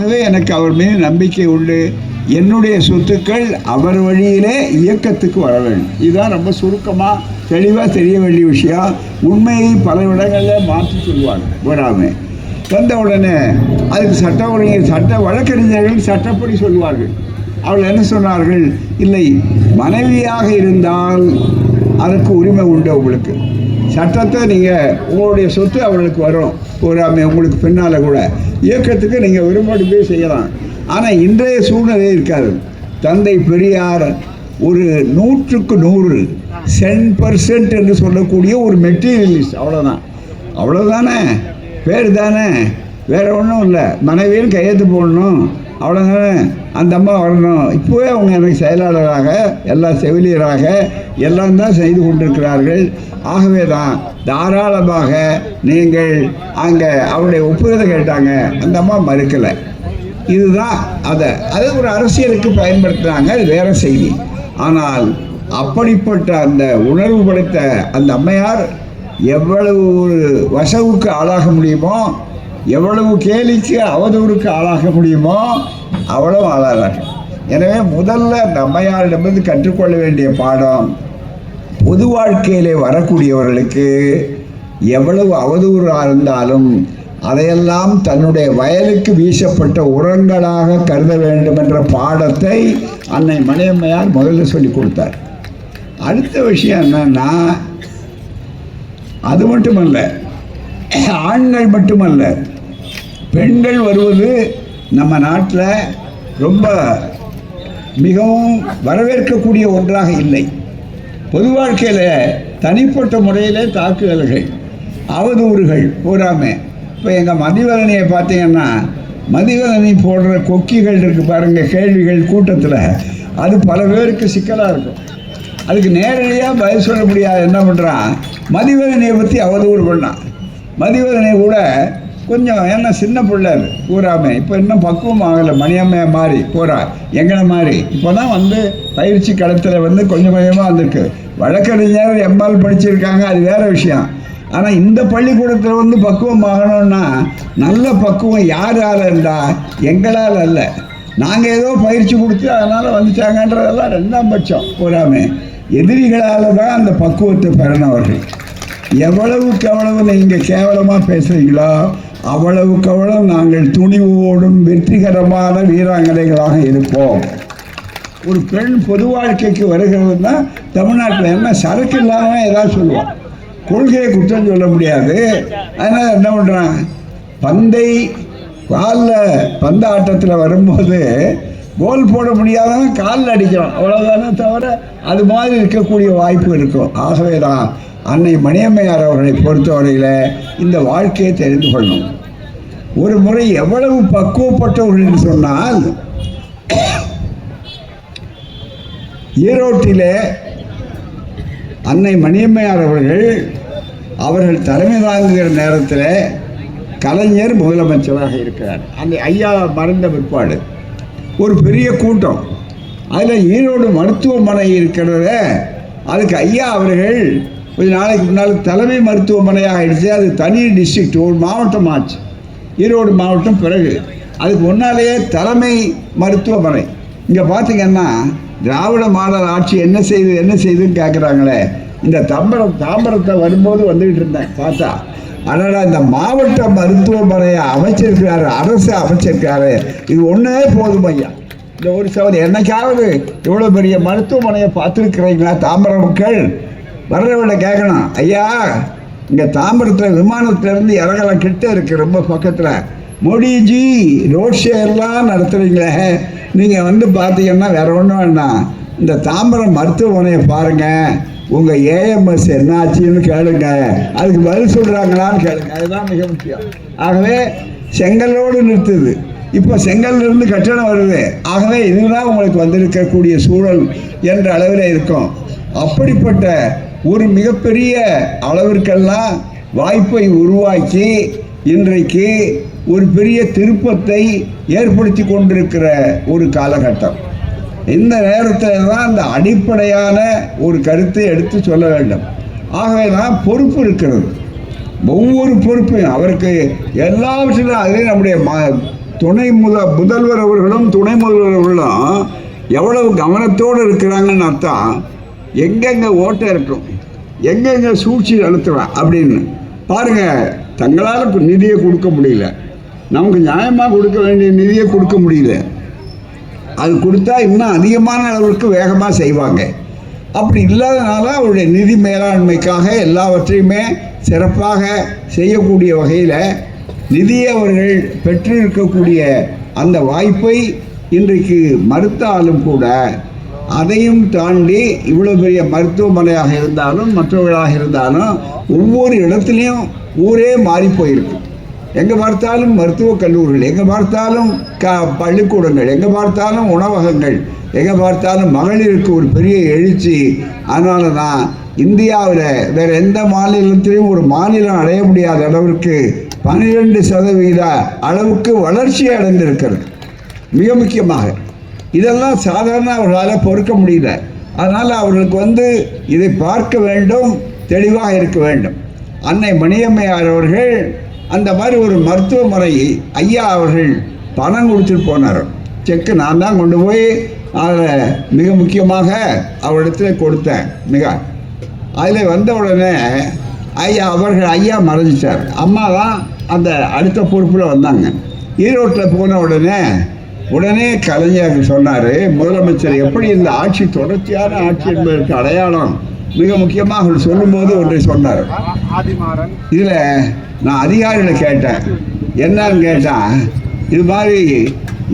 ஆகவே எனக்கு அவர் மீது நம்பிக்கை உண்டு. என்னுடைய சொத்துக்கள் அவர் வழியிலே இயக்கத்துக்கு வர வேண்டும். இதுதான் ரொம்ப சுருக்கமாக தெளிவாக தெரிய வேண்டிய விஷயம். உண்மையை பல இடங்களில் மாற்றி சொல்லுவாங்க. போடாமல் வந்த உடனே அதுக்கு சட்ட வழக்கறிஞர்கள் சட்டப்படி சொல்வார்கள். அவர்கள் என்ன சொன்னார்கள்? இல்லை, மனைவியாக இருந்தால் அதற்கு உரிமை உண்டு. உங்களுக்கு சட்டத்தை நீங்கள் உங்களுடைய சொத்து அவர்களுக்கு வரும். போராமை உங்களுக்கு பின்னால் கூட இயக்கத்துக்கு நீங்கள் விரும்படி போய் செய்யலாம். ஆனால் இன்றைய சூழ்நிலை இருக்காது. தந்தை பெரியார் ஒரு 100க்கு 100 10% என்று சொல்லக்கூடிய ஒரு மெட்டீரியலிஸ்ட். அவ்வளோதானே பேர் தானே, வேறு ஒன்றும் இல்லை. மனைவியும் கையெழுத்து போடணும், அவ்வளோதானே. அந்த அம்மா வரணும். இப்போவே அவங்க எனக்கு செயலாளராக, எல்லாம் செவிலியராக எல்லாம் தான் செய்து கொண்டிருக்கிறார்கள். ஆகவே தான் தாராளமாக நீங்கள் அங்கே அவருடைய ஒப்புதலை கேட்டாங்க, அந்த அம்மா மறுக்கலை. இதுதான் அது ஒரு அரசியலுக்கு பயன்படுத்துகிறாங்க, அது வேறு செய்தி. ஆனால் அப்படிப்பட்ட அந்த உணர்வு படைத்த அந்த அம்மையார் எவ்வளவு ஒரு வசவுக்கு ஆளாக முடியுமோ, எவ்வளவு கேலிக்கு அவதூறுக்கு ஆளாக முடியுமோ அவ்வளவு ஆளாகிறார்கள். எனவே முதல்ல அந்த அம்மையாரிடமிருந்து கற்றுக்கொள்ள வேண்டிய பாடம், பொது வாழ்க்கையிலே வரக்கூடியவர்களுக்கு எவ்வளவு அவதூறாக இருந்தாலும் அதையெல்லாம் தன்னுடைய வயலுக்கு வீசப்பட்ட உரங்களாக கருத வேண்டும் என்ற பாடத்தை அன்னை மணியம்மையார் முதல்ல சொல்லி கொடுத்தார். அடுத்த விஷயம் என்னன்னா, அது மட்டுமல்ல, ஆண்கள் மட்டுமல்ல, பெண்கள் வருவது நம்ம நாட்டில் ரொம்ப மிகவும் வரவேற்கக்கூடிய ஒன்றாக இல்லை. பொது வாழ்க்கையில் தனிப்பட்ட முறையில் தாக்குதல்கள், அவதூறுகள் போராமல். இப்போ எங்கள் மதிவதனையை பார்த்தீங்கன்னா, மதிவதனை போடுற கொக்கிகள் இருக்குது பாருங்கள், கேள்விகள் கூட்டத்தில், அது பல பேருக்கு சிக்கலாக இருக்கும். அதுக்கு நேரடியாக பதில் சொல்ல முடியாது. என்ன பண்ணுறான், மதிவதனையை பற்றி அவதூறு பண்ணான். மதிவதனை கூட கொஞ்சம் என்ன சின்ன பிள்ளை அது பூராமே, இப்போ இன்னும் பக்குவம் ஆகலை. மணியம்மையை மாதிரி போகிறா, எங்களை மாதிரி இப்போ தான் பயிற்சி களத்தில் கொஞ்சம் கொஞ்சமாக வந்திருக்கு. வழக்கறிஞர் எம்எல் படிச்சிருக்காங்க, அது வேறு விஷயம். ஆனால் இந்த பள்ளிக்கூடத்தில் பக்குவம் ஆகணும்னா நல்ல பக்குவம் யாரால் இருந்தால் எங்களால் அல்ல. நாங்கள் ஏதோ பயிற்சி கொடுத்து அதனால் வந்துட்டாங்கன்றதெல்லாம் 2ஆம் பட்சம். பூராமே எதிரிகளால் தான் அந்த பக்குவத்தை பெறனவர்கள். எவ்வளவுக்கு எவ்வளவு நீங்கள் கேவலமாக பேசுகிறீங்களோ அவ்வளவுக்கு அவ்வளவு நாங்கள் துணிவோடும் வெற்றிகரமான வீராங்கனைகளாக இருப்போம். ஒரு பெண் பொது வாழ்க்கைக்கு வருகிறதுனா தமிழ்நாட்டில் என்ன சரக்கு இல்லாமல் ஏதாவது சொல்லுவோம், கொள்கையை குற்றம் சொல்ல முடியாது. அதனால் என்ன பண்ணுறான், பந்த ஆட்டத்தில் வரும்போது கோல் போட முடியாதவன் காலில் அடிக்கிறோம், அவ்வளோதானே தவிர அது மாதிரி இருக்கக்கூடிய வாய்ப்பு இருக்கும். ஆகவே தான் அன்னை மணியம்மையார் அவர்களை பொறுத்தவரையில் இந்த வாழ்க்கையை தெரிந்து கொள்ளணும். ஒரு முறை எவ்வளவு பக்குவப்பட்டவர்கள் என்று சொன்னால், ஈரோட்டிலே அன்னை மணியம்மையார் அவர்கள் தலைமை தாங்குகிற நேரத்தில் கலைஞர் முதலமைச்சராக இருக்கிறார். அந்த ஐயா மறைந்த பிற்பாடு ஒரு பெரிய கூட்டம், அதில் ஈரோடு மருத்துவமனை இருக்கிறத, அதுக்கு ஐயா அவர்கள் கொஞ்ச நாளைக்கு முன்னால் தலைமை மருத்துவமனையாக ஆகிடுச்சு. அது தனி டிஸ்ட்ரிக்ட், ஒரு மாவட்டம் ஆச்சு, ஈரோடு மாவட்டம். பிறகு அதுக்கு முன்னாலேயே தலைமை மருத்துவமனை. இங்கே பார்த்திங்கன்னா திராவிட மாடல் ஆட்சி என்ன செய்துன்னு கேட்குறாங்களே. இந்த தாம்பரத்தை வரும்போது வந்துக்கிட்டு இருந்தேன், பார்த்தா அதனால் இந்த மாவட்ட மருத்துவமனையை அமைச்சிருக்கிறாரு, அரசு அமைச்சிருக்காரு. இது ஒன்றே போதும் ஐயா. இந்த ஒரு சவதி என்னைக்காவது இவ்வளோ பெரிய மருத்துவமனையை பார்த்துருக்குறீங்களா? தாம்பரம் மக்கள் வர்றவங்களை கேட்கணும், ஐயா இங்கே தாம்பரத்தில் விமானத்திலேருந்து இறங்கலாம், கிட்ட இருக்குது, ரொம்ப பக்கத்தில். மோடிஜி ரோட் ஷேர்லாம் நடத்துகிறீங்களே, நீங்கள் பார்த்தீங்கன்னா வேறு ஒன்றும் வேண்டாம், இந்த தாம்பரம் மருத்துவமனையை பாருங்கள், உங்கள் ஏஎம்எஸ் என்னாச்சுன்னு கேளுங்க, அதுக்கு பதில் சொல்கிறாங்களான்னு கேளுங்க. அதுதான் மிக முக்கியம். ஆகவே செங்கலோடு நிறுத்துது, இப்போ செங்கல்லிருந்து கட்டணம் வருது. ஆகவே இதுதான் உங்களுக்கு வந்திருக்கக்கூடிய சூழல் என்ற அளவில் இருக்கும். அப்படிப்பட்ட ஒரு மிகப்பெரிய அளவிற்கெல்லாம் வாய்ப்பை உருவாக்கி இன்றைக்கு ஒரு பெரிய திருப்பத்தை ஏற்படுத்தி கொண்டிருக்கிற ஒரு காலகட்டம். இந்த நேரத்தில் தான் அந்த அடிப்படையான ஒரு கருத்தை எடுத்து சொல்ல வேண்டும். ஆகவே தான் பொறுப்பு இருக்கிறது. ஒவ்வொரு பொறுப்பையும் அவருக்கு எல்லாவற்றிலும், அதே நம்முடைய முதல்வர் அவர்களும் துணை முதல்வர் அவர்களும் எவ்வளவு கவனத்தோடு இருக்கிறாங்கன்னு அர்த்தம். எங்கெங்கே ஓட்டை இருக்கும், எங்கெங்கே சூழ்ச்சி நடத்துவேன் அப்படின்னு பாருங்கள். தங்களால் நிதியை கொடுக்க முடியல, நமக்கு நியாயமாக கொடுக்க வேண்டிய நிதியை கொடுக்க முடியல. அது கொடுத்தா இன்னும் அதிகமான அளவுக்கு வேகமாக செய்வாங்க. அப்படி இல்லாதனால அவருடைய நிதி மேலாண்மைக்காக எல்லாவற்றையுமே சிறப்பாக செய்யக்கூடிய வகையில் நிதியை அவர்கள் பெற்றிருக்கக்கூடிய அந்த வாய்ப்பை இன்றைக்கு மறுத்தாலும் கூட அதையும் தாண்டி இவ்வளோ பெரிய மருத்துவமனையாக இருந்தாலும் மற்றவர்களாக இருந்தாலும் ஒவ்வொரு இடத்துலையும் ஊரே மாறி போயிருக்கு. எங்கே பார்த்தாலும் மருத்துவக் கல்லூரிகள், எங்கே பார்த்தாலும் பள்ளிக்கூடங்கள், எங்கே பார்த்தாலும் உணவகங்கள், எங்கே பார்த்தாலும் மகளிருக்கு ஒரு பெரிய எழுச்சி. அதனால தான் இந்தியாவில் வேறு எந்த மாநிலத்திலையும் ஒரு மாநிலம் அடைய முடியாத அளவிற்கு 12% அளவுக்கு வளர்ச்சி அடைந்திருக்கிறது. மிக முக்கியமாக இதெல்லாம் சாதாரண அவர்களால் பொறுக்க முடியல. அதனால் அவர்களுக்கு இதை பார்க்க வேண்டும், தெளிவாக இருக்க வேண்டும். அன்னை மணியம்மையார் அவர்கள் அந்த மாதிரி ஒரு மருத்துவமனை ஐயா அவர்கள் பணம் கொடுத்துட்டு போனார். செக்கு நான் தான் கொண்டு போய் அதில் மிக முக்கியமாக அவரிடத்தில் கொடுத்தேன். அதில் வந்த உடனே ஐயா மறைஞ்சிட்டார். அம்மா தான் அந்த அடுத்த பொறுப்பில் வந்தாங்க. ஈரோட்டில் போன உடனே கலைஞர் சொன்னார், முதலமைச்சர் எப்படி இந்த ஆட்சி தொடர்ச்சியான ஆட்சி என்பதற்கு அடையாளம் மிக முக்கியமாக அவர் சொல்லும்போது ஒன்றை சொன்னார். இதில் நான் அதிகாரிகளை கேட்டேன், என்னன்னு கேட்டால் இது மாதிரி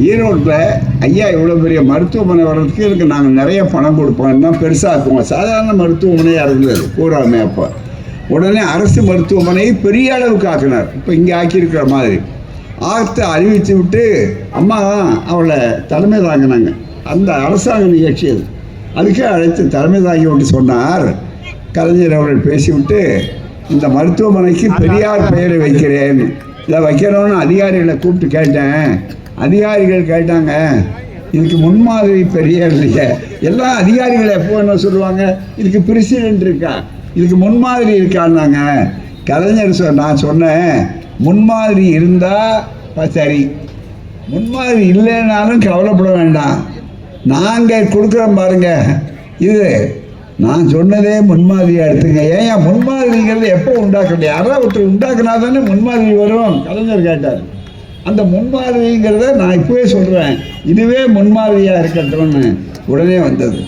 ஈரோட்டில் ஐயா இவ்வளோ பெரிய மருத்துவமனை வர்றதுக்கு இதுக்கு நாங்கள் நிறைய பணம் கொடுப்போம், இன்னும் பெருசாக்குவோம். சாதாரண மருத்துவமனையாக இருந்தது பூராமே. அப்போ உடனே அரசு மருத்துவமனையை பெரிய அளவுக்கு ஆக்கினார். இப்போ இங்கே ஆக்கியிருக்கிற மாதிரி அறிவித்து விட்டு அம்மா தான் அவளை தலைமை தாங்கினாங்க. அந்த அரசாங்க நிகழ்ச்சி அதுக்கே அழைத்து தலைமை தாங்கி விட்டு சொன்னார். கலைஞர் அவர்கள் பேசிவிட்டு இந்த மருத்துவமனைக்கு பெரியார் பெயரை வைக்கிறேன், இதை வைக்கணும்னு அதிகாரிகளை கூப்பிட்டு கேட்டேன். அதிகாரிகள் கேட்டாங்க, இதுக்கு முன்மாதிரி பெரியார் இல்லையே. எல்லா அதிகாரிகளை எப்போ என்ன சொல்லுவாங்க, இதுக்கு பிரசிடென்ட் இருக்கா, இதுக்கு முன்மாதிரி இருக்கான்னாங்க. கலைஞர் நான் சொன்னேன், முன்மாதிரி இருந்தால் சரி, முன்மாதிரி இல்லைன்னாலும் கவலைப்பட வேண்டாம், நாங்கள் கொடுக்குறோம் பாருங்க, இது நான் சொன்னதே முன்மாதிரியாக எடுத்துங்க. ஏன் முன்மாதிரிங்கிறது எப்போ உண்டாக்கல, யாராவது ஒருத்தர் உண்டாக்குனா தானே முன்மாதிரி வரும். கலைஞர் கேட்டார். அந்த முன்மாதிரிங்கிறத நான் இப்போவே சொல்கிறேன், இதுவே முன்மாதிரியாக இருக்கட்டும்னு உடனே வந்தது.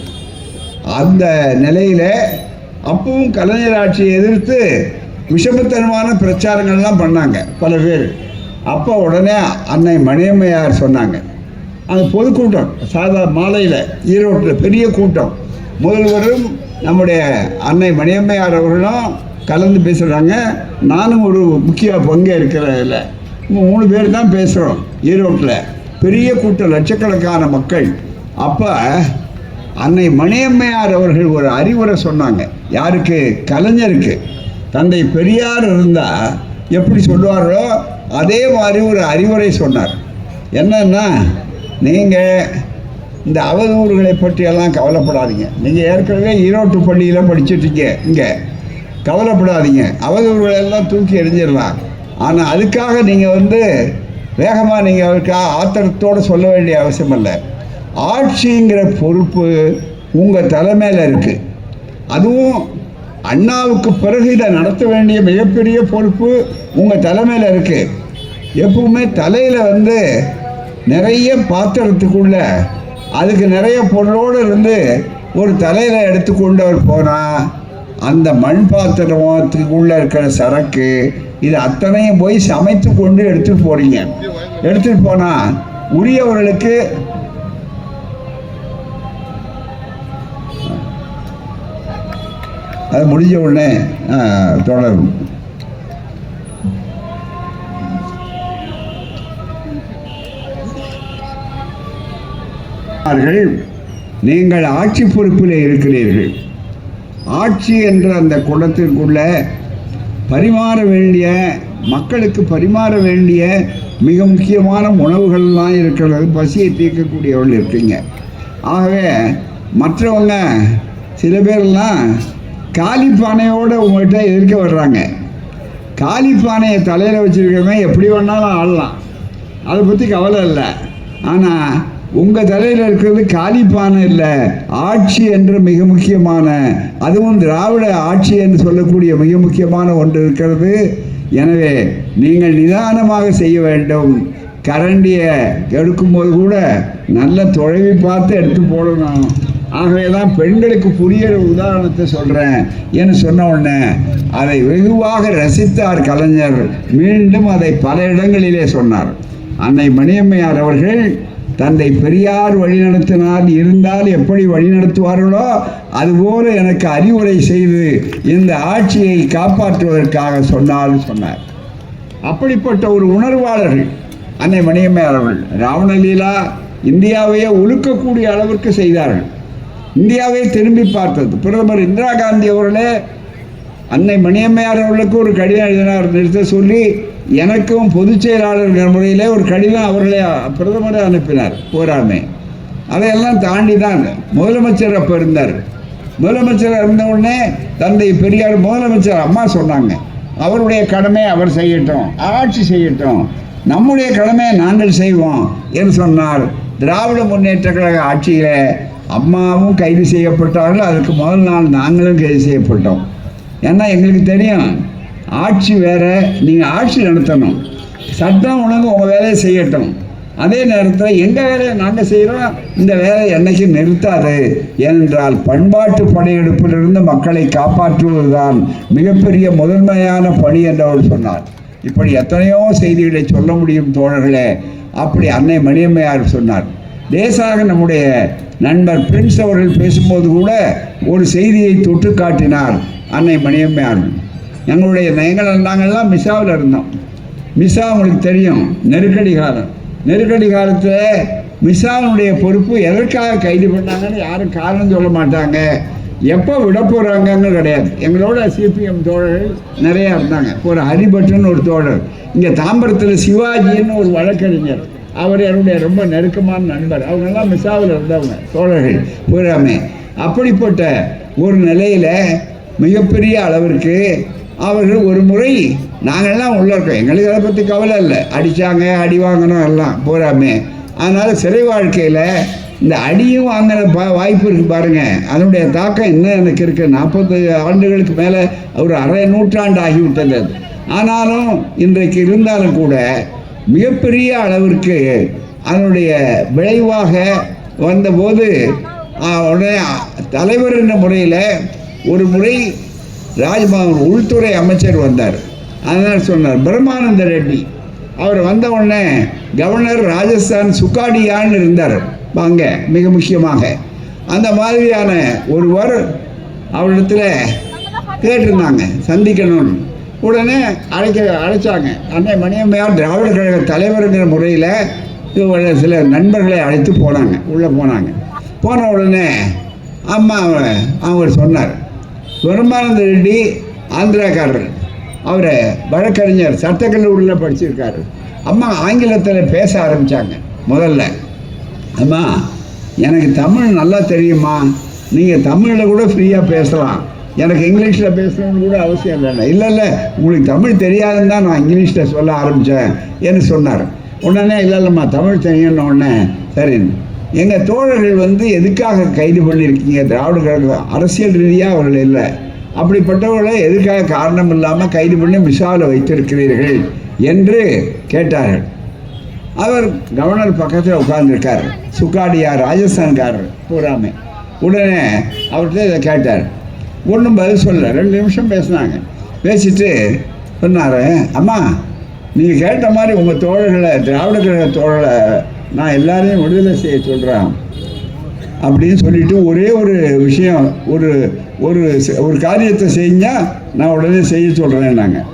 அந்த நிலையில் அப்பவும் கலைஞர் ஆட்சியை எதிர்த்து விஷமத்தனமான பிரச்சாரங்கள்லாம் பண்ணாங்க பல பேர். அப்போ உடனே அன்னை மணியம்மையார் சொன்னாங்க, அந்த பொதுக்கூட்டம் மாலையில் ஈரோட்டில் பெரிய கூட்டம், முதல்வரும் நம்முடைய அன்னை மணியம்மையார் அவர்களும் கலந்து பேசுகிறாங்க. நானும் ஒரு முக்கிய பங்கு இருக்கிறதில்ல. 3 பேர் தான் பேசுகிறோம். ஈரோட்டில் பெரிய கூட்டம், லட்சக்கணக்கான மக்கள். அப்போ அன்னை மணியம்மையார் அவர்கள் ஒரு அறிவுரை சொன்னாங்க. யாருக்கு? கலைஞருக்கு. தந்தை பெரியார் இருந்தால் எப்படி சொல்லுவார்களோ அதே மாதிரி ஒரு அறிவுரை சொன்னார். என்னன்னா, நீங்கள் இந்த அவதூறுகளை பற்றியெல்லாம் கவலைப்படாதீங்க. நீங்கள் ஏற்கனவே ஈரோட்டு பள்ளியில் படிச்சுட்டீங்க, இங்கே கவலைப்படாதீங்க, அவதூறுகளெல்லாம் தூக்கி எறிஞ்சிடலாம். ஆனால் அதுக்காக நீங்கள் வேகமாக நீங்கள் அதுக்காக ஆத்திரத்தோடு சொல்ல வேண்டிய அவசியம் இல்லை. ஆட்சிங்கிற பொறுப்பு உங்கள் தலைமையில் இருக்குது. அதுவும் அண்ணாவுக்கு பிறகு இதை நடத்த வேண்டிய மிகப்பெரிய பொறுப்பு உங்கள் தலைமையில் இருக்குது. எப்பவுமே தலையில் நிறைய பாத்திரத்துக்குள்ள அதுக்கு நிறைய பொருளோடு ஒரு தலையில் எடுத்துக்கொண்டு அவர் போனால் அந்த மண் பாத்திரத்துக்குள்ளே இருக்கிற சரக்கு இது அத்தனையும் போய் சமைத்து கொண்டு எடுத்துகிட்டு போகிறீங்க. எடுத்துகிட்டு போனால் உரியவர்களுக்கு அது முடிஞ்ச உடனே தொடரும். நீங்கள் ஆட்சி பொறுப்பில் இருக்கிறீர்கள். ஆட்சி என்ற அந்த குடத்திற்குள்ள பரிமாற வேண்டிய, மக்களுக்கு பரிமாற வேண்டிய மிக முக்கியமான உணவுகள்லாம் இருக்கிறது. பசியை தீர்க்கக்கூடியவர்கள் இருக்கீங்க. ஆகவே மற்றவங்க சில பேர்லாம் காலி பானையோடு உங்கள்கிட்ட எதிர்க்க வர்றாங்க. காலி பானையை தலையில் வச்சுருக்கவங்க எப்படி வேணாலும் ஆடலாம். அதை பற்றி கவலை இல்லை. ஆனால் உங்கள் தலையில் இருக்கிறது காலிப்பானை இல்லை, ஆட்சி என்ற மிக முக்கியமான, அதுவும் திராவிட ஆட்சி என்று சொல்லக்கூடிய மிக முக்கியமான ஒன்று இருக்கிறது. எனவே நீங்கள் நிதானமாக செய்ய வேண்டும். கரண்டியை எடுக்கும்போது கூட நல்ல தொலைவி பார்த்து எடுத்து போடணும். ஆகவே தான் பெண்களுக்கு புரிகிற உதாரணத்தை சொல்கிறேன் என்று சொன்ன உடனே அதை வெகுவாக ரசித்தார் கலைஞர். மீண்டும் அதை பல இடங்களிலே சொன்னார். அன்னை மணியம்மையார் அவர்கள் தந்தை பெரியார் வழிநடத்தினால் இருந்தால் எப்படி வழிநடத்துவார்களோ அதுபோல எனக்கு அறிவுரை செய்து இந்த ஆட்சியை காப்பாற்றுவதற்காக சொன்னார். அப்படிப்பட்ட ஒரு உணர்வாளர்கள் அன்னை மணியம்மையார் அவர்கள். ராவணலீலா இந்தியாவையே உலுக்கக்கூடிய அளவிற்கு செய்தார்கள். இந்தியாவை திரும்பி பார்த்தது. பிரதமர் இந்திரா காந்தி அவர்களே அன்னை மணியம்மையார் அவர்களுக்கு ஒரு கடிதம் எழுதினார் நிறுத்த சொல்லி. எனக்கும் பொதுச் செயலாளர் முறையிலே ஒரு கடிதம் அவர்களே பிரதமரை அனுப்பினார். போராமே அதையெல்லாம் தாண்டி தான் முதலமைச்சர் அப்போ இருந்தார். முதலமைச்சர் இருந்த உடனே தந்தை பெரியார் முதலமைச்சர் அம்மா சொன்னாங்க, அவருடைய கடமை அவர் செய்யட்டும், ஆட்சி செய்யட்டும், நம்முடைய கடமையை நாங்கள் செய்வோம் என்று சொன்னார். திராவிட முன்னேற்ற கழக ஆட்சியில் அம்மாவும் கைது செய்யப்பட்டார்கள். அதுக்கு முதல் நாள் நாங்களும் கைது செய்யப்பட்டோம். ஏன்னா எங்களுக்கு தெரியும் ஆட்சி வேறு, நீங்கள் ஆட்சி நடத்தணும், சட்டம் ஒழுங்கு உங்கள் வேலையை செய்யட்டும். அதே நேரத்தில் எங்கள் வேலையை நாங்கள் செய்கிறோம், இந்த வேலையை என்றைக்கும் நிறுத்தாது. ஏனென்றால் பண்பாட்டு படையெடுப்பிலிருந்து மக்களை காப்பாற்றுவது தான் மிகப்பெரிய முதன்மையான பணி என்று அவர் சொன்னார். இப்படி எத்தனையோ செய்திகளை சொல்ல முடியும் தோழர்களே. அப்படி அன்னை மணியம்மையார் சொன்னார். லேசாக நம்முடைய நண்பர் பிரின்ஸ் அவர்கள் பேசும்போது கூட ஒரு செய்தியை தொட்டு காட்டினார் அன்னை மணியம்மையார். நாங்கள்லாம் மிசாவில் இருந்தோம். மிசா உங்களுக்கு தெரியும், நெருக்கடி காலம். நெருக்கடி காலத்தில் மிசாவினுடைய பொறுப்பு எதற்காக கைது பண்ணாங்கன்னு யாரும் காரணம் சொல்ல மாட்டாங்க. எப்போ விட போகிறாங்கன்னு கிடையாது. எங்களோட சிபிஎம் தோழர்கள் நிறையா இருந்தாங்க. ஒரு ஹரிபட்டன் ஒரு தோழர், இங்கே தாம்பரத்தில் சிவாஜின்னு ஒரு வழக்கறிஞர், அவர் என்னுடைய ரொம்ப நெருக்கமான நண்பர். அவங்கெல்லாம் மிசாவில் இருந்தவங்க தோழர்கள் பூராமே. அப்படிப்பட்ட ஒரு நிலையில் மிகப்பெரிய அளவிற்கு அவர்கள் ஒரு முறை நாங்கள்லாம் உள்ளே இருக்கோம், எங்களுக்கு அதை பற்றி கவலை இல்லை. அடித்தாங்க, அடி வாங்கணும் எல்லாம் பூராமே. அதனால் சிறை வாழ்க்கையில் இந்த அடியும் வாங்கின வாய்ப்பு இருக்குது பாருங்கள். அதனுடைய தாக்கம் என்ன எனக்கு இருக்குது. 40 ஆண்டுகளுக்கு மேலே ஒரு அரை நூற்றாண்டு ஆகிவிட்டது அது. ஆனாலும் இன்றைக்கு இருந்தாலும் கூட மிகப்பெரிய அளவிற்கு அதனுடைய விளைவாக வந்தபோது உடனே தலைவர் என்ற முறையில் ஒரு முறை ராஜ்பவன் உள்துறை அமைச்சர் வந்தார். அதனால் சொன்னார் பிரம்மானந்த ரெட்டி. அவர் வந்த உடனே கவர்னர் ராஜஸ்தான் சுக்காடியான்னு இருந்தார் வாங்க. மிக முக்கியமாக அந்த மாதிரியான ஒருவர் அவரிடத்தில் கேட்டிருந்தாங்க சந்திக்கணும்னு. உடனே அழைச்சாங்க. அன்னை மணியம்மையார் திராவிட கழக தலைவருங்கிற முறையில் சில நண்பர்களை அழைத்து போனாங்க. உள்ளே போனாங்க. போன உடனே அம்மா அவர் சொன்னார், பிரம்மானந்த ரெட்டி ஆந்திராக்காரர், அவர் வழக்கறிஞர், சட்டக்கல்லூரியில் படிச்சிருக்காரு. அம்மா ஆங்கிலத்தில் பேச ஆரம்பித்தாங்க. முதல்ல அம்மா எனக்கு தமிழ் நல்லா தெரியுமா, நீங்கள் தமிழில் கூட ஃப்ரீயாக பேசலாம், எனக்கு இங்கிலீஷில் பேசணும்னு கூட அவசியம் இல்லை. இல்லை உங்களுக்கு தமிழ் தெரியாதுன்னு தான் நான் இங்கிலீஷில் சொல்ல ஆரம்பித்தேன் என்று சொன்னார். உடனே இல்லைம்மா தமிழ் தெரியும்னு உடனே சரின்னு. எங்கள் தோழர்கள் எதுக்காக கைது பண்ணியிருக்கீங்க? திராவிட கழக அரசியல் ரீதியாக அவர்கள் இல்லை, அப்படிப்பட்டவர்களை எதுக்காக காரணம் இல்லாமல் கைது பண்ணி மிசாவில் வைத்திருக்கிறீர்கள் என்று கேட்டார்கள். அவர் கவர்னர் பக்கத்தில் உட்கார்ந்துருக்கார், சுக்காடியா ராஜஸ்தான்காரர் பூராமே. உடனே அவர்கிட்ட இதை கேட்டார். ஒன்றும் பதில் சொல்ல. 2 நிமிஷம் பேசினாங்க. பேசிட்டு சொன்னார், அம்மா நீங்கள் கேட்ட மாதிரி உங்கள் தோழர்களை, திராவிட கழக தோழர்களை நான் எல்லாரையும் விடுதலை செய்ய சொல்கிறேன் அப்படின்னு சொல்லிவிட்டு ஒரே ஒரு விஷயம், ஒரு ஒரு ஒரு காரியத்தை செஞ்சால் நான் உடனே செய்ய சொல்கிறேன். நாங்கள்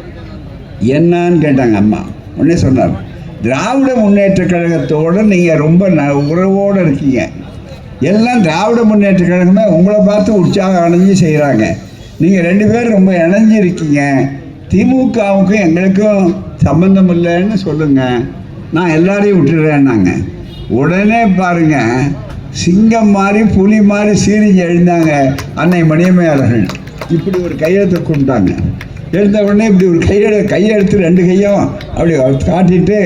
என்னன்னு கேட்டாங்க அம்மா. உடனே சொன்னார், திராவிட முன்னேற்ற கழகத்தோடு நீங்கள் ரொம்ப உறவோடு இருக்கீங்க, எல்லாம் திராவிட முன்னேற்ற கழகமே உங்களை பார்த்து உற்சாகம் அணைஞ்சு செய்கிறாங்க, நீங்கள் 2 பேரும் ரொம்ப இணைஞ்சு இருக்கீங்க, திமுகவுக்கும் எங்களுக்கும் சம்பந்தம் இல்லைன்னு சொல்லுங்கள், நான் எல்லாரையும் விட்டுடுறேன்னாங்க. உடனே பாருங்கள், சிங்கம் மாதிரி புலி மாதிரி சீரிஞ்சு எழுந்தாங்க அன்னை மணியம்மையார்கள். இப்படி ஒரு கையெழுத்து கொண்டாங்க. எழுந்த உடனே இப்படி ஒரு கையெழுத்து 2 கையும் அப்படி காட்டிட்டு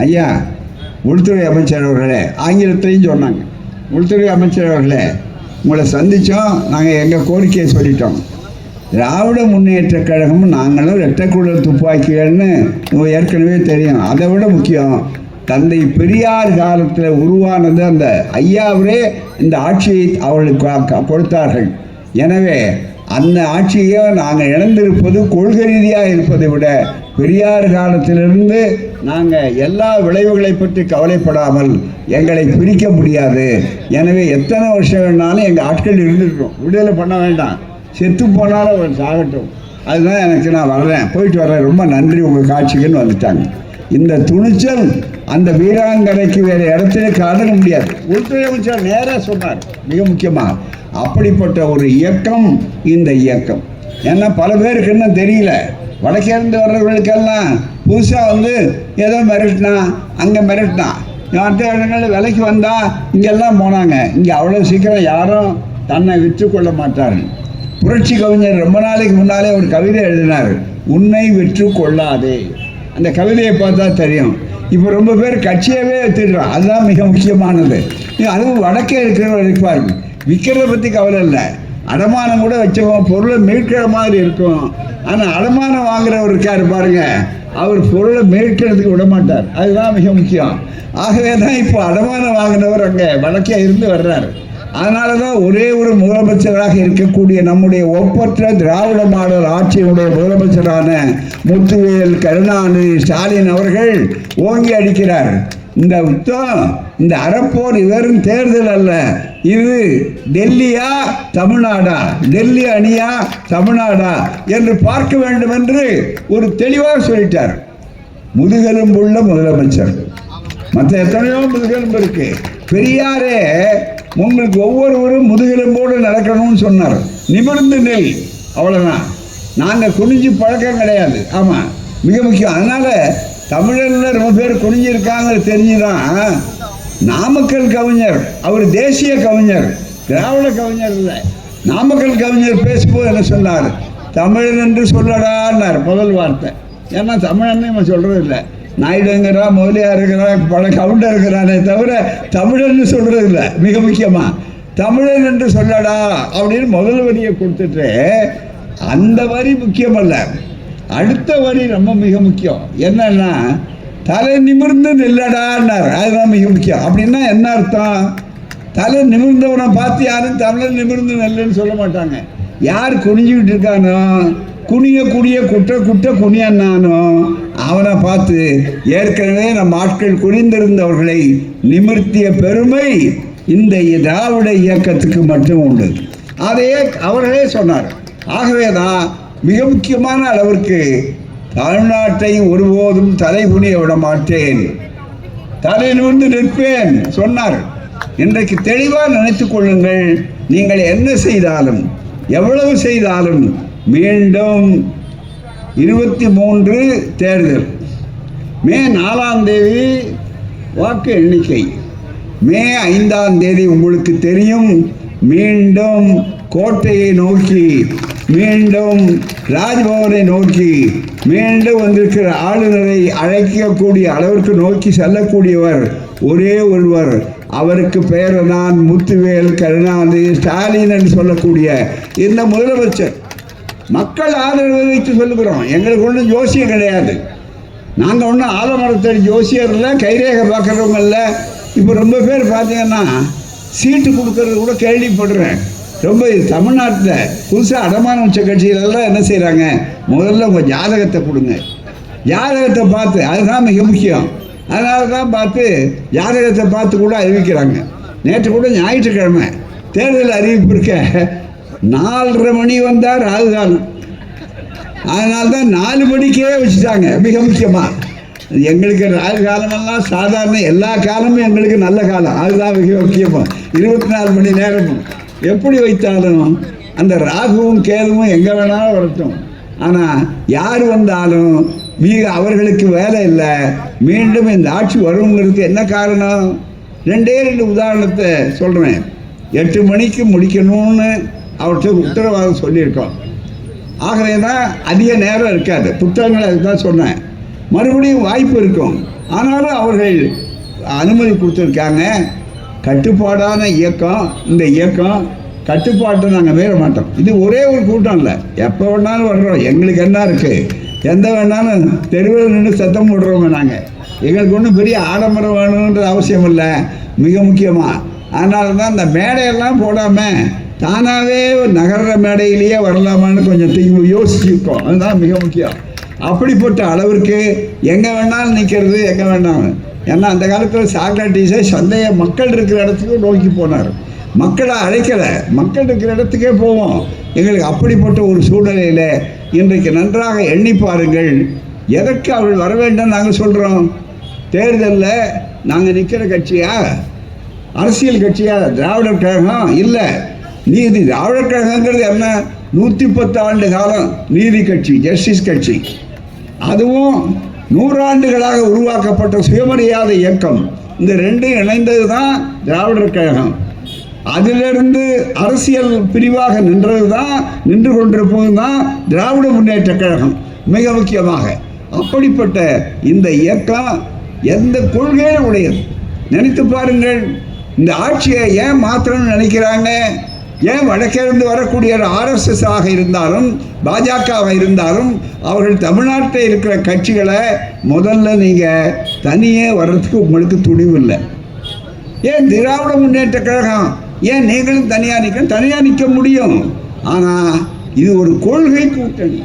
ஐயா உள்துறை அமைச்சர் அவர்களே, ஆங்கிலத்திலையும் சொன்னாங்க, உள்துறை அமைச்சர் அவர்களே உங்களை சந்தித்தோம், நாங்கள் எங்கள் கோரிக்கையை சொல்லிட்டோம். திராவிட முன்னேற்ற கழகமும் நாங்களும் இரட்டைக்குழல் துப்பாக்கிகள்னு ஏற்கனவே தெரியும். அதை விட முக்கியம், தந்தை பெரியார் காலத்தில் உருவானது அந்த ஐயாவரே இந்த ஆட்சியை அவர்களுக்கு கொடுத்தார்கள். எனவே அந்த ஆட்சியை நாங்கள் இழந்திருப்பது கொள்கை ரீதியாக இருப்பதை விட பெரியார் காலத்திலிருந்து நாங்கள் எல்லா விளைவுகளை பற்றி கவலைப்படாமல் எங்களை பிரிக்க முடியாது. எனவே எத்தனை வருஷம் வேணாலும் எங்கள் ஆட்கள் இருந்துருக்கோம், விடுதலை பண்ண வேண்டாம், செத்து போனாலும் அவர் சாகட்டும், அதுதான் எனக்கு நான் வர்றேன், போயிட்டு வர்றேன், ரொம்ப நன்றி உங்கள் காட்சிக்குன்னு வந்துட்டாங்க. இந்த துணிச்சல் அந்த வீராங்கனைக்கு வேறு இடத்துல காண முடியாது. உள்துறை அமைச்சர் நேராக சொன்னார். மிக முக்கியமாக அப்படிப்பட்ட ஒரு இயக்கம் இந்த இயக்கம். ஏன்னா பல பேருக்கு இன்னும் தெரியல. வடக்கேருந்து வர்றவர்களுக்கெல்லாம் புதுசாக ஏதோ மிரட்டினா அங்கே மிரட்டினா, மற்ற இடங்களில் விலைக்கு வந்தால் இங்கெல்லாம் போனாங்க. இங்கே அவ்வளோ சீக்கிரம் யாரும் தன்னை விற்று கொள்ள மாட்டார்கள். புரட்சி கவிஞர் ரொம்ப நாளைக்கு முன்னாலே ஒரு கவிதை எழுதினார், உன்னை விற்று கொள்ளாதே. அந்த கவிதையை பார்த்தா தெரியும். இப்போ ரொம்ப பேர் கட்சியவே எடுத்துடுறான், அதுதான் மிக முக்கியமானது. அதுவும் வடக்கே இருக்கிறவங்க இருப்பார்கள், விற்கிறத பற்றி கவலை இல்லை, அடமானம் கூட வச்சவன் பொருளை மீட்கிற மாதிரி இருக்கும். ஆனால் அடமானம் வாங்குறவர் இருக்கார் பாருங்க, அவர் பொருளை மீட்கிறதுக்கு விட மாட்டார், அதுதான் மிக முக்கியம். ஆகவே தான் இப்போ அடமானம் வாங்கினவர் அங்கே வடக்கே இருந்து வர்றார். அதனால தான் ஒரே ஒரு முதலமைச்சராக இருக்கக்கூடிய நம்முடைய ஒப்பற்ற திராவிட மாடல் ஆட்சியினுடைய முதலமைச்சரான முத்துவேல் கருணாநிதி ஸ்டாலின் அவர்கள் ஓங்கி அடிக்கிறார். இந்த யுத்தம், இந்த அறப்போர் வெறும் தேர்தல் அல்ல, இது டெல்லியா தமிழ்நாடா, டெல்லி அணியா தமிழ்நாடா என்று பார்க்க வேண்டும் என்று ஒரு தெளிவாக சொல்லிட்டார். முதுகெலும்புள்ள முதலமைச்சர். மற்ற எத்தனையோ முதுகெலும்பு இருக்கு. பெரியாரே உங்களுக்கு ஒவ்வொருவரும் முதுகெலும்போடு நடக்கணும்னு சொன்னார். நிமிர்ந்து நெல், அவ்வளோதான். நாங்கள் குனிஞ்சு பழக்கம் கிடையாது. ஆமாம், மிக முக்கியம். அதனால் தமிழரில் ரொம்ப பேர் குனிஞ்சிருக்காங்க தெரிஞ்சுதான். நாமக்கல் கவிஞர், அவர் தேசிய கவிஞர், திராவிட கவிஞர் இல்லை. நாமக்கல் கவிஞர் பேசும்போது என்ன சொன்னார், தமிழன் என்று சொல்லடான்னார் முதல் வார்த்தை. ஏன்னா தமிழன்னு இவன் சொல்கிறது இல்லை, நாயுடுங்கிறா, முதலியார் இருக்கிறா, பல கவுண்டர் இருக்கிறானே தவிர தமிழன்னு சொல்கிறது இல்லை. மிக முக்கியமாக தமிழன் என்று சொல்லடா அப்படின்னு முதல் வரியை கொடுத்துட்டு, அந்த வரி முக்கியமல்ல, அடுத்த வரி ரொம்ப மிக முக்கியம். என்னன்னா, தலை நிமிர்ந்து நில்லடான்னார், அதுதான் மிக முக்கியம். அப்படின்னா என்ன அர்த்தம்? தலை நிமிர்ந்தவனை பார்த்து யாரும் தமிழன் நிமிர்ந்து நெல்லுன்னு சொல்ல மாட்டாங்க. யார் குனிஞ்சிக்கிட்டு இருக்கானோ, குனியக்கூடிய குட்ட குனியன்னானோ அவனை பார்த்து ஏற்கனவே நம் ஆட்கள் குனிந்திருந்தவர்களை நிமிர்த்திய பெருமை இந்த திராவிட இயக்கத்துக்கு மட்டும் உண்டு. அதையே அவர்களே சொன்னார். ஆகவே தான் மிக முக்கியமான அளவிற்கு தமிழ்நாட்டை ஒருபோதும் தலை குனிய விட மாட்டேன், தலை நிமிர்ந்து நிற்பேன் சொன்னார். இன்றைக்கு தெளிவாக நினைத்து கொள்ளுங்கள், நீங்கள் என்ன செய்தாலும் எவ்வளவு செய்தாலும் மீண்டும் 23 தேர்தல், மே 4ஆம் தேதி வாக்கு எண்ணிக்கை, மே 5ஆம் தேதி உங்களுக்கு தெரியும் மீண்டும் கோட்டையை நோக்கி, மீண்டும் ராஜ்பவனை நோக்கி, மீண்டும் வந்திருக்கிற ஆளுநரை அழைக்கக்கூடிய அளவிற்கு நோக்கி செல்லக்கூடியவர் ஒரே ஒருவர். அவருக்கு பெயர் தான் முத்துவேல் கருணாநிதி ஸ்டாலின் என்று சொல்லக்கூடிய இந்த முதலமைச்சர். மக்கள் ஆதரவை வைத்து சொல்லுகிறோம். எங்களுக்கு ஒன்றும் ஜோசியம் கிடையாது. நாங்கள் ஒன்றும் ஆலமரத்தடி ஜோசியர் இல்லை, கைரேகை பார்க்குறவங்க இல்லை. இப்போ ரொம்ப பேர் பார்த்தீங்கன்னா சீட்டு கொடுக்கறது கூட கேள்விப்படுறேன். ரொம்ப தமிழ்நாட்டில் புதுசாக அடமானம் வச்ச கட்சிகளெல்லாம் என்ன செய்கிறாங்க, முதல்ல உங்கள் ஜாதகத்தை கொடுங்க, ஜாதகத்தை பார்த்து, அதுதான் மிக முக்கியம். அதனால தான் பார்த்து ஜாதகத்தை பார்த்து கூட அறிவிக்கிறாங்க. நேற்று கூட ஞாயிற்றுக்கிழமை தேர்தல் அறிவிப்பு இருக்க 4:30 மணி வந்தால் ராகு காலம், அதனால்தான் 4 மணிக்கே வச்சுட்டாங்க. மிக முக்கியமாக எங்களுக்கு ராகு காலமெல்லாம் சாதாரண, எல்லா காலமும் எங்களுக்கு நல்ல காலம், அதுதான் மிக முக்கியமாக. 24 மணி நேரமும் எப்படி வைத்தாலும் அந்த ராகுவும் கேதுவும் எங்கே வேணாலும் வரட்டும், ஆனால் யார் வந்தாலும் அவர்களுக்கு வேலை இல்லை. மீண்டும் இந்த ஆட்சி வருங்கிறதுக்கு என்ன காரணம்? 2 உதாரணத்தை சொல்கிறேன். 8 மணிக்கு முடிக்கணும்னு அவர்கிட்ட உத்தரவாதம் சொல்லியிருக்கோம். ஆகவே தான் அதிக நேரம் இருக்காது. புத்தகங்கள் அதுதான் சொன்னேன். மறுபடியும் வாய்ப்பு இருக்கும். ஆனாலும் அவர்கள் அனுமதி கொடுத்துருக்காங்க. கட்டுப்பாடான இயக்கம். இந்த இயக்கம் கட்டுப்பாட்டை நாங்கள் மீற மாட்டோம். இது ஒரே ஒரு கூட்டம் இல்லை, எப்போ வேணாலும் வர்றோம். எங்களுக்கு என்ன இருக்குது, எந்த வேணாலும் தெருவில் நின்று சத்தம் போடுறோங்க. நாங்கள் எங்களுக்கு ஒன்றும் பெரிய ஆடம்பரம் வேணுன்ற அவசியம் இல்லை. மிக முக்கியமாக அதனால தான் இந்த மேடையெல்லாம் போடாமல் தானாகவே நகர்ற மேடையிலேயே வரலாமான்னு கொஞ்சம் யோசிச்சுருக்கோம். அதுதான் மிக முக்கியம். அப்படிப்பட்ட அளவிற்கு எங்கே வேணாலும் நிற்கிறது, எங்கே வேணாலும். ஏன்னா அந்த காலத்தில் சாக்ரட்டிஸை சந்தையை மக்கள் இருக்கிற இடத்துக்கு நோக்கி போனார். மக்களை அழைக்கலை, மக்கள் இருக்கிற இடத்துக்கே போவோம். எங்களுக்கு அப்படிப்பட்ட ஒரு சூழ்நிலையில் இன்றைக்கு நன்றாக எண்ணி பாருங்கள். எதற்கு அவர்கள் வர வேண்டும் நாங்கள் சொல்கிறோம்? தேர்தலில் நாங்கள் நிற்கிற கட்சியா, அரசியல் கட்சியா, திராவிடர் கழகம் இல்லை. நீதி திராவிடர் கழகங்கிறது என்ன? 110 ஆண்டு காலம் நீதி கட்சி, ஜஸ்டிஸ் கட்சி. அதுவும் 100 ஆண்டுகளாக உருவாக்கப்பட்ட சுயமரியாதை இயக்கம். இந்த ரெண்டும் இணைந்தது தான் திராவிடர் கழகம். அதிலிருந்து அரசியல் பிரிவாக நின்று கொண்டிருப்பது தான் திராவிட முன்னேற்ற கழகம். மிக முக்கியமாக அப்படிப்பட்ட இந்த இயக்கம் எந்த கொள்கையும் உடையது. நினைத்து பாருங்கள், இந்த ஆட்சியை ஏன் மாற்றணும்னு நினைக்கிறாங்க? ஏன் வடக்கிருந்து வரக்கூடிய ஆர்எஸ்எஸ் ஆக இருந்தாலும் பாஜகவாக இருந்தாலும் அவர்கள் தமிழ்நாட்டில் இருக்கிற கட்சிகளை முதல்ல நீங்கள் தனியே வர்றதுக்கு உங்களுக்கு துணிவு இல்லை. ஏன் திராவிட முன்னேற்ற கழகம், ஏன் நீங்களும் தனியாக நிற்க முடியும். ஆனால் இது ஒரு கொள்கை கூட்டணி.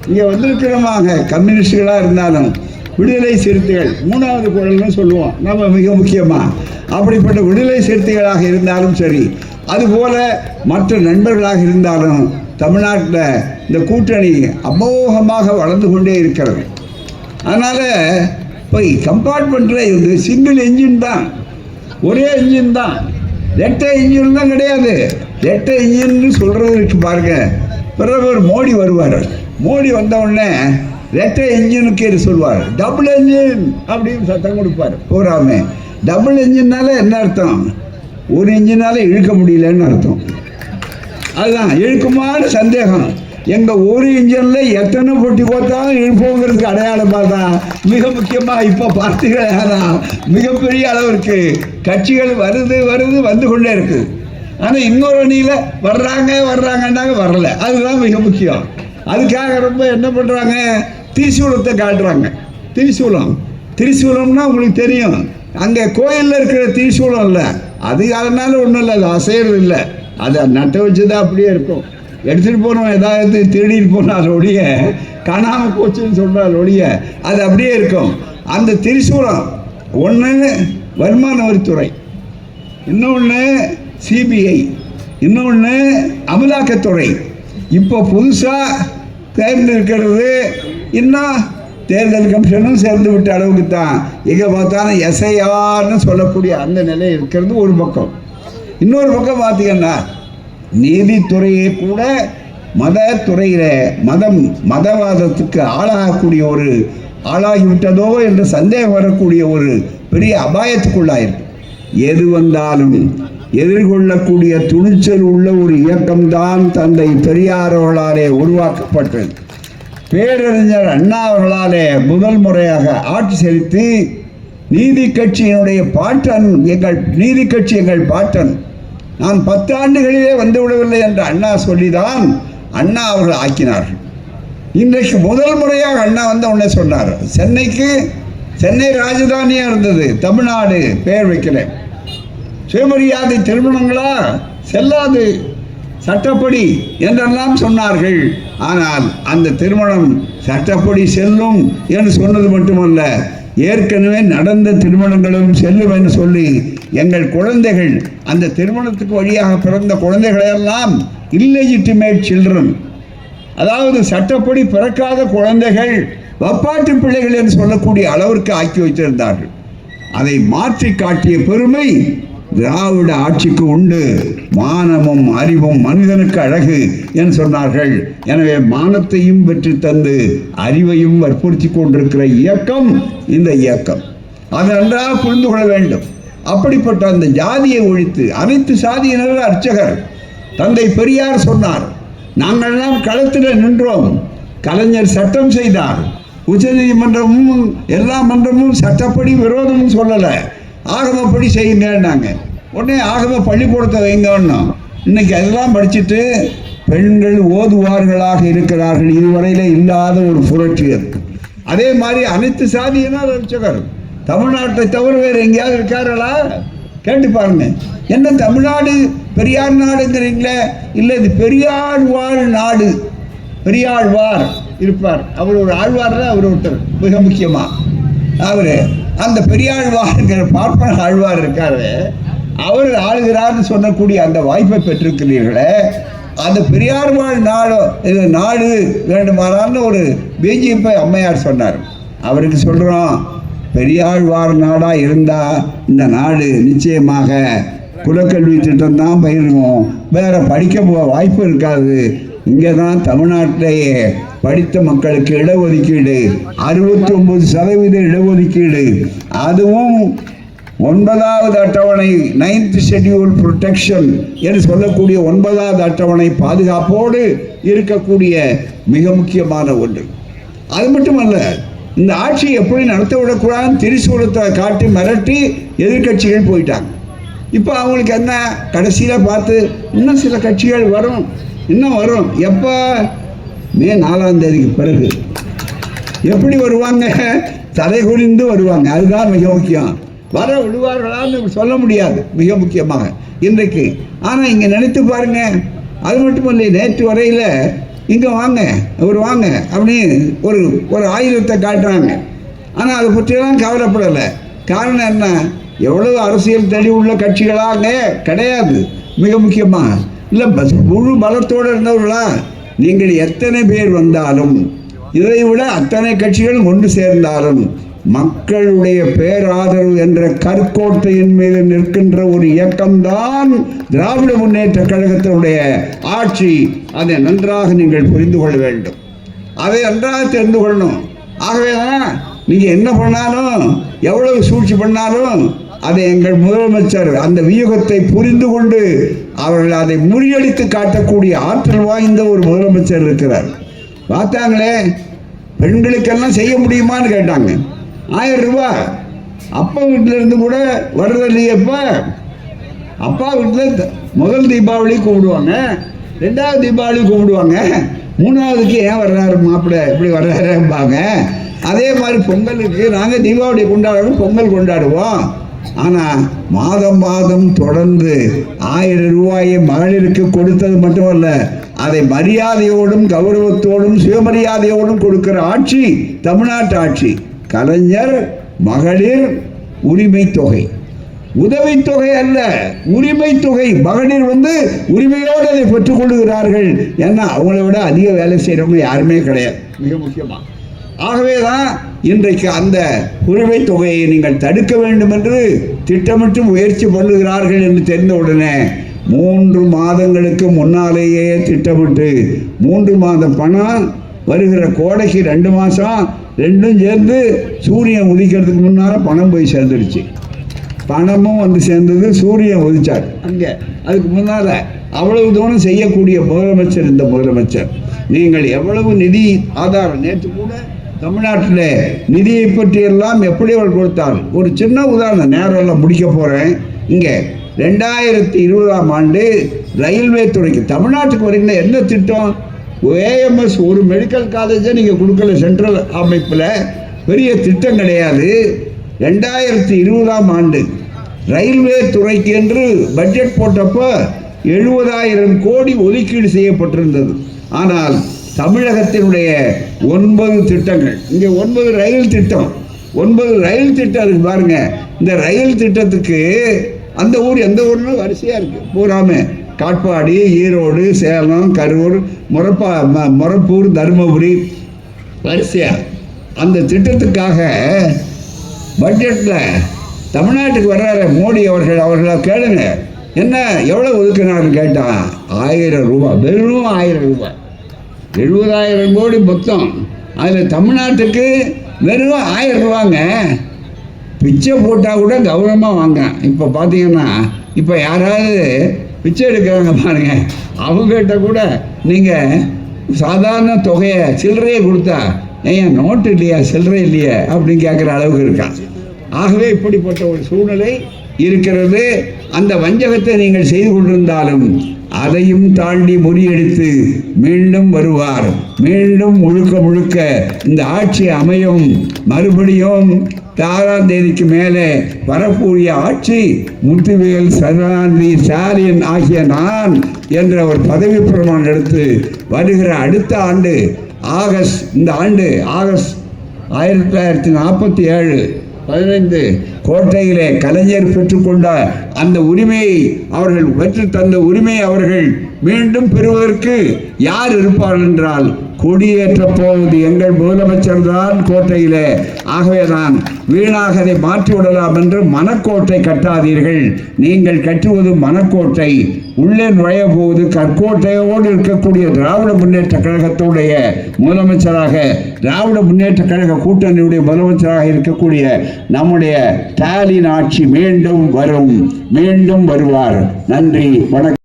இங்கே வந்திருக்கிறவங்க கம்யூனிஸ்டுகளாக இருந்தாலும் விடுதலை சிறுத்தைகள் 3வது குரல்னு சொல்லுவோம் நம்ம. மிக முக்கியமாக அப்படிப்பட்ட விடுதலை சிறுத்தைகளாக இருந்தாலும் சரி, அதுபோல் மற்ற நண்பர்களாக இருந்தாலும் தமிழ்நாட்டில் இந்த கூட்டணி அமோகமாக வளர்ந்து கொண்டே இருக்கிறது. அதனால் இப்போ கம்பார்ட்மெண்ட்டில் இது சிங்கிள் என்ஜின் தான், ஒரே என்ஜின் தான். ரெட்டை இன்ஜின் தான் கிடையாது. ரெட்டை இன்ஜின்னு சொல்கிறது இருக்கு பாருங்க. பிரதமர் மோடி வருவார். மோடி வந்த உடனே ரெட்டை இன்ஜினுக்கு சொல்வார், டபுள் என்ஜின் அப்படின்னு சத்தம் கொடுப்பார். பூராமே டபுள் என்ஜின்னால என்ன அர்த்தம்? ஒரு இன்ஜினால இழுக்க முடியலன்னு அர்த்தம். அதுதான் இழுக்குமான்னு சந்தேகம். எங்கள் ஒரு இன்ஜினில் எத்தனை பொட்டி கோத்தாலும் இழுப்போங்கிறதுக்கு அடையாளமாக தான் மிக முக்கியமாக இப்போ பார்த்தீங்கன்னா மிகப்பெரிய அளவிற்கு கட்சிகள் வந்து கொண்டே இருக்குது. ஆனால் இன்னொரு அணியில் வர்றாங்கன்னாங்க வரல. அதுதான் மிக முக்கியம். அதுக்காக ரொம்ப என்ன பண்ணுறாங்க, திரிசூலத்தை காட்டுறாங்க. திரிசூலம்னா உங்களுக்கு தெரியும், அங்கே கோயிலில் இருக்கிற திரிசூலம் இல்லை. அது அதனால ஒன்றும் இல்லை, அது அசைறது இல்லை. அதை நட்டை வச்சு தான் அப்படியே இருக்கும். எடுத்துகிட்டு போனோம், ஏதாவது திருடிட்டு போனால் ஒழிய, காணாமல் போச்சுன்னு சொல்கிறால் ஒழிய அது அப்படியே இருக்கும். அந்த திரிசூலம் ஒன்று வருமான வரித்துறை, இன்னொன்று சிபிஐ, இன்னொன்று அமலாக்கத்துறை. இப்போ புதுசாக தேர்ந்தெடுக்கிறது இன்னும் தேர்தல் கமிஷனும் சேர்ந்து விட்ட அளவுக்கு தான். எங்கே பார்த்தாலும் எஸ்ஐஆர்னு சொல்லக்கூடிய அந்த நிலை இருக்கிறது ஒரு பக்கம். இன்னொரு பக்கம் பார்த்தீங்கன்னா நீதித்துறையை கூட மதவாதத்துக்கு ஆளாகிவிட்டதோ என்ற சந்தேகம் வரக்கூடிய ஒரு பெரிய அபாயத்துக்குள்ளாயிருக்கு. எது வந்தாலும் எதிர்கொள்ளக்கூடிய துணிச்சல் உள்ள ஒரு இயக்கம்தான் தந்தை பெரியார் அவர்களாலே உருவாக்கப்பட்டது. பேரறிஞர் அண்ணா அவர்களாலே முதல் முறையாக ஆட்சி செலுத்தி நீதி கட்சியினுடைய பாட்டன், எங்கள் பாட்டன், நான் 10 ஆண்டுகளிலே வந்துவிடவில்லை என்று அண்ணா சொல்லிதான் அண்ணா அவர்கள் ஆக்கினார்கள். இன்றைக்கு முதல் முறையாக அண்ணா வந்து உடனே சொன்னார், சென்னை ராஜதானியாக இருந்தது, தமிழ்நாடு பெயர் வைக்கிறேன். சுயமரியாதை திருமணங்களா செல்லாது சட்டப்படி என்றெல்லாம் சொன்னார்கள். ஆனால் அந்த திருமணம் சட்டப்படி செல்லும் என்று சொன்னது மட்டுமல்ல, ஏற்கனவே நடந்த திருமணங்களும் செல்லும் என்று சொல்லி எங்கள் குழந்தைகள், அந்த திருமணத்துக்கு வழியாக பிறந்த குழந்தைகளெல்லாம் இல்லெஜிட்டிமேட் சில்ட்ரன், அதாவது சட்டப்படி பிறக்காத குழந்தைகள், வப்பாட்டு பிள்ளைகள் என்று சொல்லக்கூடிய அளவிற்கு ஆக்கி வைத்திருந்தார்கள். அதை மாற்றி காட்டிய பெருமை திராவிட ஆட்சிக்கு உண்டு. மானமும் அறிவும் மனிதனுக்கு அழகு என்று சொன்னார்கள். எனவே மானத்தையும் பெற்று தந்து அறிவையும் வற்புறுத்தி கொண்டிருக்கிற இயக்கம் இந்த இயக்கம். அதை நன்றாக புரிந்து கொள்ள வேண்டும். அப்படிப்பட்ட அந்த ஜாதியை ஒழித்து அனைத்து சாதியினர் அர்ச்சகர் தந்தை பெரியார் சொன்னார், நாங்கள்லாம் களத்தில் நின்றோம், கலைஞர் சட்டம் செய்தார், உச்சநீதிமன்றமும் எல்லா மன்றமும் சட்டப்படி விரோதமும் சொல்லலை, ஆகமப்படி செய்யுங்கன்னாங்க. உடனே ஆகம பள்ளிக்கூடத்தை வைங்கன்னு இன்னைக்கு அதெல்லாம் படிச்சுட்டு பெண்கள் ஓதுவார்களாக இருக்கிறார்கள். இதுவரையில் இல்லாத ஒரு புரட்சி இருக்கு. அதே மாதிரி அனைத்து சாதியினர் ரட்சகர் தமிழ்நாட்டை தவிர வேறு எங்கேயாவது இருக்கார்களா கேட்டு பாருங்க. என்ன தமிழ்நாடு பெரியார் நாடுங்கிறீங்களே? இல்லை, இது பெரியார் வாழ் நாடு. பெரியாழ்வார் இருப்பார், அவர் ஒரு ஆழ்வார், அவர் ஒருத்தர் மிக முக்கியமாக. அவர் அந்த பெரியாழ்வார்ங்கிற பார்ப்பன ஆழ்வார் இருக்காரு, அவர் ஆளுகிறார்னு சொல்லக்கூடிய அந்த வாய்ப்பை பெற்றிருக்கிறீர்களே. அந்த பெரியார் வாழ் நாடு வேண்டுமானான்னு ஒரு பிஜேபி அம்மையார் சொன்னார். அவருக்கு சொல்கிறோம், பெரியாழ்வார் நாடாக இருந்தால் இந்த நாடு நிச்சயமாக குலக்கல்வி திட்டம் தான் பயிரும், வேறு படிக்க வாய்ப்பு இருக்காது. இங்கே தான் தமிழ்நாட்டிலேயே படித்த மக்களுக்கு இடஒதுக்கீடு 69% இடஒதுக்கீடு, அதுவும் 9வது அட்டவணை 9th ஷெட்யூல் ப்ரொடெக்ஷன் என்று சொல்லக்கூடிய 9வது அட்டவணை பாதுகாப்போடு இருக்கக்கூடிய மிக முக்கியமான ஒன்று. அது மட்டுமல்ல, இந்த ஆட்சியை எப்படி நடத்த விடக்கூடாதுன்னு திரிசூலத்தை காட்டி மிரட்டி எதிர்கட்சிகள் போயிட்டாங்க. இப்போ அவங்களுக்கு என்ன, கடைசியில் பார்த்து இன்னும் சில கட்சிகள் வரும், இன்னும் வரும். எப்போ? மே 4ஆம் தேதிக்கு பிறகு. எப்படி வருவாங்க? தலை குனிந்து வருவாங்க. அதுதான் மிக முக்கியம். வர விடுவார்களான்னு சொல்ல முடியாது, மிக முக்கியமாக இன்றைக்கு. ஆனால் இங்கே நினைத்து பாருங்க, அது மட்டுமல்ல, நேற்று வரையில் இங்கே வாங்க ஒரு வாங்க அப்படின்னு ஒரு ஆயுதத்தை காட்டுறாங்க. ஆனால் அதை பற்றியெல்லாம் கவலைப்படலை. காரணம் என்ன? எவ்வளவு அரசியல் தெளிவுள்ள கட்சிகளாக கிடையாது. மிக முக்கியமாக இல்லை, முழு பலத்தோடு இருந்தவர்களா? நீங்கள் எத்தனை பேர் வந்தாலும், இதை விட அத்தனை கட்சிகள் ஒன்று சேர்ந்தாலும், மக்களுடைய பேராதரவு என்ற கற்கோட்டையின் மீது நிற்கின்ற ஒரு இயக்கம்தான் திராவிட முன்னேற்ற கழகத்தினுடைய ஆட்சி. அதை நன்றாக நீங்கள் புரிந்து கொள்ள வேண்டும், அதை நன்றாக தெரிந்து கொள்ளணும். ஆகவே தான் நீங்கள் என்ன பண்ணாலும், எவ்வளவு சூழ்ச்சி பண்ணாலும், அதை எங்கள் முதலமைச்சர் அந்த வியூகத்தை புரிந்து கொண்டு அவர்கள் அதை முறியடித்து காட்டக்கூடிய ஆற்றல் வாய்ந்த ஒரு முதலமைச்சர் இருக்கிறார். பார்த்தாங்களே, பெண்களுக்கெல்லாம் செய்ய முடியுமான்னு கேட்டாங்க. 1000 ரூபாய் அப்பா வீட்டில் இருந்து கூட வர்றதில்லையப்பா. அப்பா வீட்டில் முதல் தீபாவளி கும்பிடுவாங்க, 2வது தீபாவளி கும்பிடுவாங்க, 3வதுக்கு ஏன் வர்றாரு மாப்பிள்ளை இப்படி வர்றாருப்பாங்க. அதே மாதிரி பொங்கலுக்கு நாங்கள் தீபாவளி கொண்டாடுவோம், பொங்கல் கொண்டாடுவோம். ஆனால் மாதம் மாதம் தொடர்ந்து 1000 ரூபாயை மகளிருக்கு கொடுத்தது மட்டுமல்ல, அதை மரியாதையோடும் கௌரவத்தோடும் சுயமரியாதையோடும் கொடுக்கிற ஆட்சி தமிழ்நாட்டு ஆட்சி. கலைஞர் மகளிர் உரிமை தொகை, உதவித்தொகை அல்ல, உரிமை தொகை. மகளிர் உரிமையோடு அதை பெற்றுக்கொள்கிறார்கள். ஏன்னா அவங்கள விட அதிக வேலை செய்கிறவங்க யாருமே கிடையாது, மிக முக்கியமாக. ஆகவே தான் இன்றைக்கு அந்த உரிமை தொகையை நீங்கள் தடுக்க வேண்டும் என்று திட்டமிட்டு முயற்சி பண்ணுகிறார்கள் என்று தெரிந்தவுடனே 3 மாதங்களுக்கு முன்னாலேயே திட்டமிட்டு 3 மாத பணம் வருகிற கோடைக்கு 2 மாதம் ரெண்டும் சேர்ந்து சூரியன் உதிக்கிறதுக்கு முன்னால் பணம் போய் சேர்ந்துடுச்சு. பணமும் சேர்ந்தது, சூரியன் உதிச்சார் அங்கே. அதுக்கு முன்னால் அவ்வளவு தூரம் செய்யக்கூடிய முதலமைச்சர் இந்த முதலமைச்சர். நீங்கள் எவ்வளவு நிதி ஆதாரம், நேற்று கூட தமிழ்நாட்டில் நிதியை பற்றியெல்லாம் எப்படி அவர் கொடுத்தார். ஒரு சின்ன உதாரணம், நேரம் முடிக்க போகிறேன். இங்கே 2020ஆம் ஆண்டு ரயில்வே துறைக்கு தமிழ்நாட்டுக்கு வரீங்களா என்ன திட்டம்? ஏஎம்எஸ் ஒரு மெடிக்கல் காலேஜை நீங்கள் கொடுக்கல, சென்ட்ரல் அமைப்பில் பெரிய திட்டம் கிடையாது. 2020ஆம் ஆண்டு ரயில்வே துறைக்கு என்று பட்ஜெட் போட்டப்போ 70,000 கோடி ஒதுக்கீடு செய்யப்பட்டிருந்தது. ஆனால் தமிழகத்தினுடைய 9 திட்டங்கள், இங்கே 9 ரயில் திட்டம், 9 ரயில் திட்டம் இருக்கு பாருங்க. இந்த ரயில் திட்டத்துக்கு அந்த ஊர் எந்த ஊர்னு வரிசையாக இருக்குது. பூராமே காட்பாடி, ஈரோடு, சேலம், கரூர், மொரப்பூர், தருமபுரி வரிசையாக அந்த திட்டத்துக்காக பட்ஜெட்டில் தமிழ்நாட்டுக்கு வர்றாரு மோடி அவர்களை கேளுங்க, என்ன எவ்வளோ ஒதுக்குனாருன்னு கேட்டான். 1000 ரூபாய், வெறும் 1000 ரூபாய். 70,000 கோடி மொத்தம். அதில் தமிழ்நாட்டுக்கு வெறும் 1000 ரூபாங்க. பிச்சை போட்டால் கூட கௌரவமாக வாங்க. இப்போ பார்த்தீங்கன்னா, இப்போ யாராவது பிச்சை எடுக்கிறாங்க பாருங்க, அவங்ககிட்ட கூட நீங்கள் சாதாரண தொகையை சில்லறையை கொடுத்தா ஏன் நோட்டு இல்லையா, சில்லறை இல்லையா அப்படின்னு கேட்குற அளவுக்கு இருக்கான். ஆகவே இப்படிப்பட்ட ஒரு சூழ்நிலை இருக்கிறது. அந்த வஞ்சகத்தை நீங்கள் செய்து கொண்டிருந்தாலும் அதையும் தாண்டி முறியடித்து மீண்டும் வருவார். மீண்டும் முழுக்க முழுக்க இந்த ஆட்சி அமையும். மறுபடியும் 6ஆம் தேதிக்கு மேலே வரக்கூடிய ஆட்சி முத்துவேல், கருணாநிதி, ஸ்டாலின் ஆகிய நான் என்ற ஒரு பதவி பிரமாணம் எடுத்து வருகிற அடுத்த ஆண்டு ஆகஸ்ட், இந்த ஆண்டு ஆகஸ்ட் 1947 15 கோட்டையிலே கலைஞர் பெற்றுக்கொண்ட அந்த உரிமையை, அவர்கள் பெற்று தந்த உரிமையை அவர்கள் மீண்டும் பெறுவதற்கு யார் இருப்பார்கள் என்றால் கொடியேற்றப் போவது எங்கள் முதலமைச்சர் தான் கோட்டையிலே. ஆகவே தான் வீணாக அதை மாற்றிவிடலாம் என்று மனக்கோட்டை கட்டாதீர்கள். நீங்கள் கட்டுவது மனக்கோட்டை, உள்ளே நுழைய போவது கற்கோட்டையோடு இருக்கக்கூடிய திராவிட முன்னேற்ற கழகத்துடைய முதலமைச்சராக, திராவிட முன்னேற்ற கழக கூட்டணியுடைய முதலமைச்சராக இருக்கக்கூடிய நம்முடைய ஸ்டாலின் ஆட்சி மீண்டும் வரும், மீண்டும் வருவார். நன்றி, வணக்கம்.